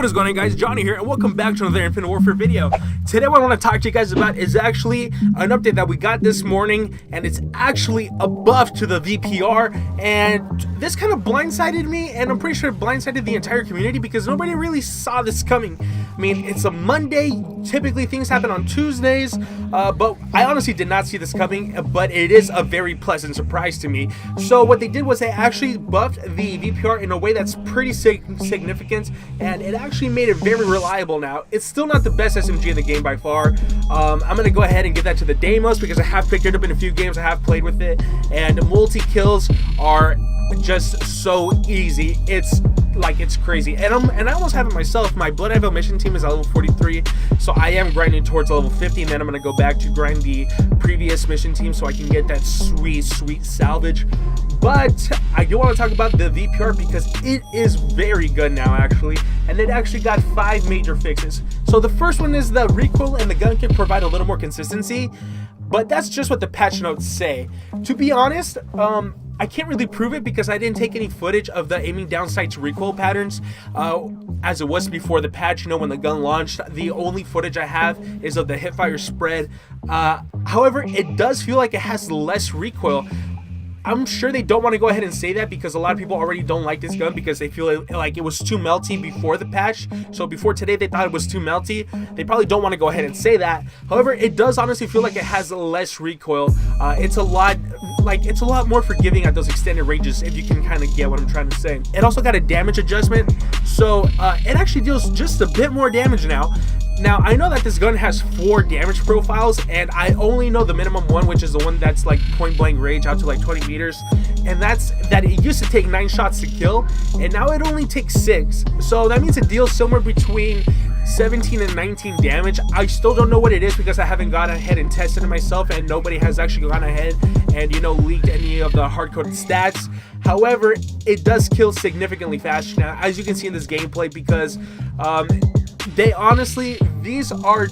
what is going on, guys? Johnny here, and welcome back to another Infinite Warfare video. Today what I want to talk to you guys about is actually an update that we got this morning, and it's actually a buff to the VPR, and this kind of blindsided me, and I'm pretty sure it blindsided the entire community because nobody really saw this coming. I mean, it's a Monday, typically things happen on Tuesdays, but I honestly did not see this coming, but it is a very pleasant surprise to me. So what they did was they actually buffed the VPR in a way that's pretty significant, and it actually made it very reliable now. It's still not the best SMG in the game by far. I'm going to go ahead and give that to the Deimos because I have picked it up in a few games, I have played with it, and multi-kills are just so easy. It's crazy, and I almost have it myself. My Blood Anvil mission team is at level 43, so I am grinding towards level 50, and then I'm going to go back to grind the previous mission team so I can get that sweet salvage. But I do want to talk about the VPR because it is very good now actually, and it actually got 5 major fixes. So the first one is the recoil and the gun can provide a little more consistency, but that's just what the patch notes say. To be honest, I can't really prove it because I didn't take any footage of the aiming down sights recoil patterns as it was before the patch, when the gun launched. The only footage I have is of the hipfire spread. However, it does feel like it has less recoil. I'm sure they don't want to go ahead and say that because a lot of people already don't like this gun because they feel like it was too melty before the patch. So before today they thought it was too melty. They probably don't want to go ahead and say that. However, it does honestly feel like it has less recoil. It's a lot more forgiving at those extended ranges, if you can kind of get what I'm trying to say. It also got a damage adjustment, so it actually deals just a bit more damage now. Now, I know that this gun has 4 damage profiles, and I only know the minimum one, which is the one that's like point blank range out to like 20 meters. And that's that it used to take 9 shots to kill, and now it only takes 6. So that means it deals somewhere between 17 and 19 damage. I still don't know what it is because I haven't gone ahead and tested it myself, and nobody has actually gone ahead and leaked any of the hard-coded stats. However, it does kill significantly faster now, as you can see in this gameplay, because they honestly, these are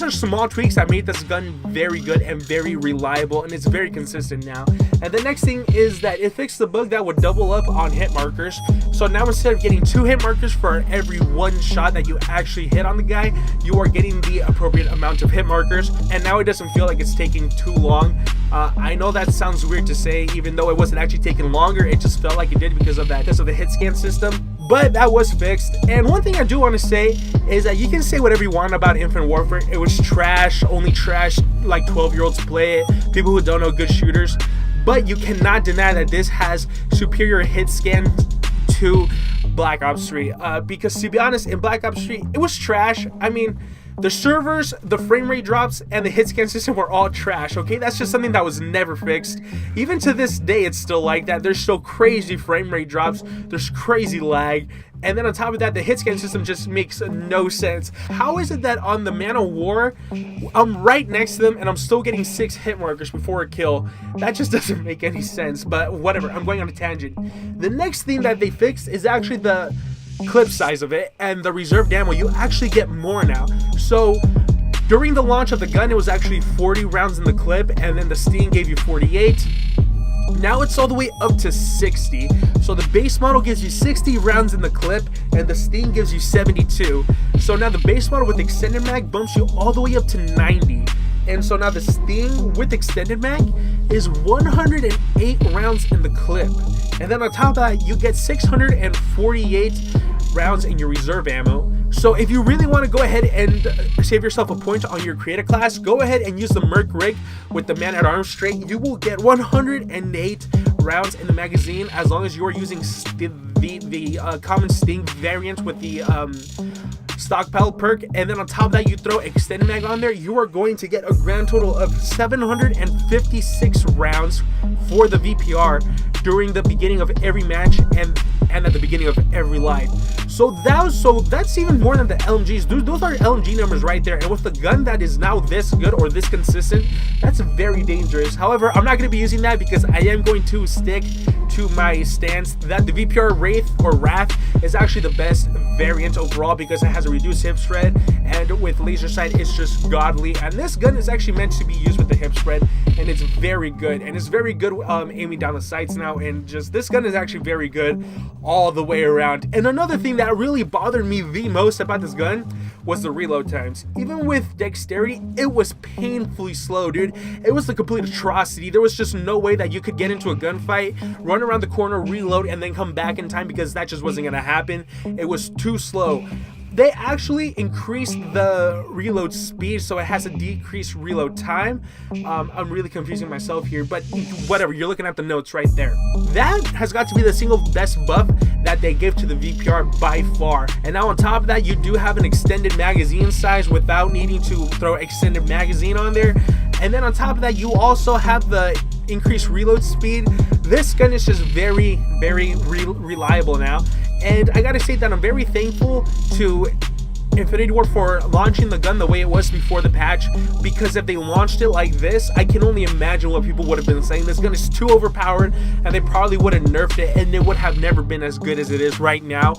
small tweaks that made this gun very good and very reliable, and it's very consistent now. And the next thing is that it fixed the bug that would double up on hit markers. So now instead of getting 2 hit markers for every 1 shot that you actually hit on the guy, you are getting the appropriate amount of hit markers, and now it doesn't feel like it's taking too long. I know that sounds weird to say, even though it wasn't actually taking longer, it just felt like it did because of the hit scan system. But that was fixed. And one thing I do want to say is that you can say whatever you want about Infinite Warfare. It was trash, only trash like 12-year-olds play it, people who don't know, good shooters. But you cannot deny that this has superior hit scan to Black Ops 3. Because to be honest, in Black Ops 3, it was trash. I mean, the servers, the frame rate drops, and the hit scan system were all trash, okay? That's just something that was never fixed. Even to this day, it's still like that. There's still crazy frame rate drops. There's crazy lag. And then on top of that, the hit scan system just makes no sense. How is it that on the Man of War, I'm right next to them and I'm still getting 6 hit markers before a kill? That just doesn't make any sense, but whatever, I'm going on a tangent. The next thing that they fixed is actually the clip size of it and the reserved ammo. You actually get more now. So during the launch of the gun, it was actually 40 rounds in the clip, and then the Sting gave you 48. Now it's all the way up to 60. So the base model gives you 60 rounds in the clip, and the Sting gives you 72. So now the base model with extended mag bumps you all the way up to 90. And so now the Sting with extended mag is 108 rounds in the clip. And then on top of that, you get 648 rounds in your reserve ammo. So if you really want to go ahead and save yourself a point on your creator class, go ahead and use the Merc rig with the Man at Arms straight. You will get 108 rounds in the magazine as long as you are using the common Sting variant with the stockpile perk. And then on top of that, you throw extended mag on there, you are going to get a grand total of 756 rounds for the VPR during the beginning of every match and at the beginning of every live. So that's even more than the LMGs. Those are LMG numbers right there, and with the gun that is now this good or this consistent, that's very dangerous. However, I'm not going to be using that because I am going to stick to to my stance that the VPR Wrath is actually the best variant overall because it has a reduced hip spread, and with laser sight it's just godly. And this gun is actually meant to be used with the hip spread, and it's very good, and it's very good aiming down the sights now, and just this gun is actually very good all the way around. And another thing that really bothered me the most about this gun was the reload times. Even with dexterity, it was painfully slow, dude. It was a complete atrocity. There was just no way that you could get into a gunfight, run around the corner, reload, and then come back in time, because that just wasn't gonna happen. It was too slow. They actually increased the reload speed, so it has a decreased reload time. I'm really confusing myself here, but whatever, you're looking at the notes right there. That has got to be the single best buff that they give to the VPR by far. And now on top of that, you do have an extended magazine size without needing to throw extended magazine on there. And then on top of that, you also have the increased reload speed. This gun is just very reliable now. And I gotta say that I'm very thankful to Infinite Warfare for launching the gun the way it was before the patch, because if they launched it like this, I can only imagine what people would have been saying. This gun is too overpowered, and they probably would have nerfed it, and it would have never been as good as it is right now.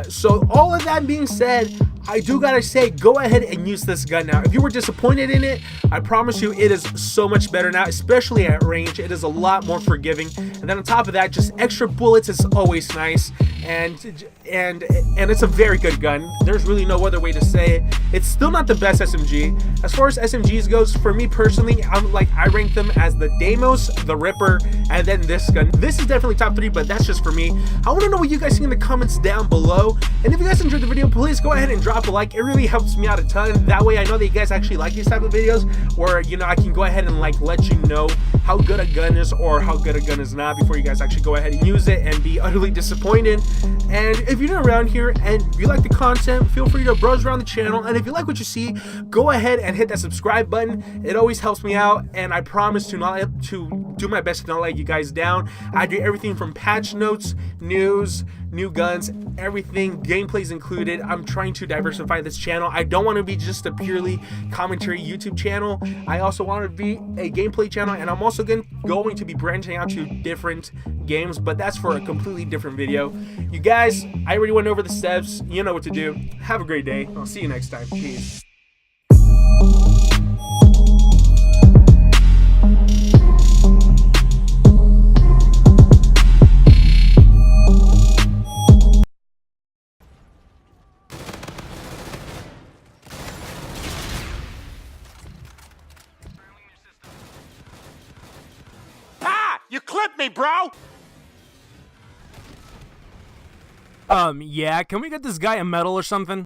So all of that being said, I do gotta say, go ahead and use this gun now. If you were disappointed in it, I promise you it is so much better now, especially at range. It is a lot more forgiving, and then on top of that, just extra bullets is always nice, and it's a very good gun. There's really no other way to say it. It's still not the best SMG. As far as SMGs goes, for me personally, I rank them as the Deimos, the Ripper, and then this gun. This is definitely top 3, but that's just for me. I want to know what you guys think in the comments down below, and if you guys enjoyed the video, please go ahead and drop a like. It really helps me out a ton. That way I know that you guys actually like these type of videos, where, you know, I can go ahead and let you know how good a gun is or how good a gun is not before you guys actually go ahead and use it and be utterly disappointed. And if you're new around here and you like the content, feel free to browse around the channel, and if you like what you see, go ahead and hit that subscribe button. It always helps me out, and I promise to do my best to not let you guys down. I do everything from patch notes, news, new guns, everything, gameplays included. I'm trying to diversify this channel. I don't want to be just a purely commentary YouTube channel. I also want to be a gameplay channel, and I'm also going to be branching out to different games, but that's for a completely different video. You guys, I already went over the steps. You know what to do. Have a great day. I'll see you next time. Peace. You clipped me, bro! Yeah, can we get this guy a medal or something?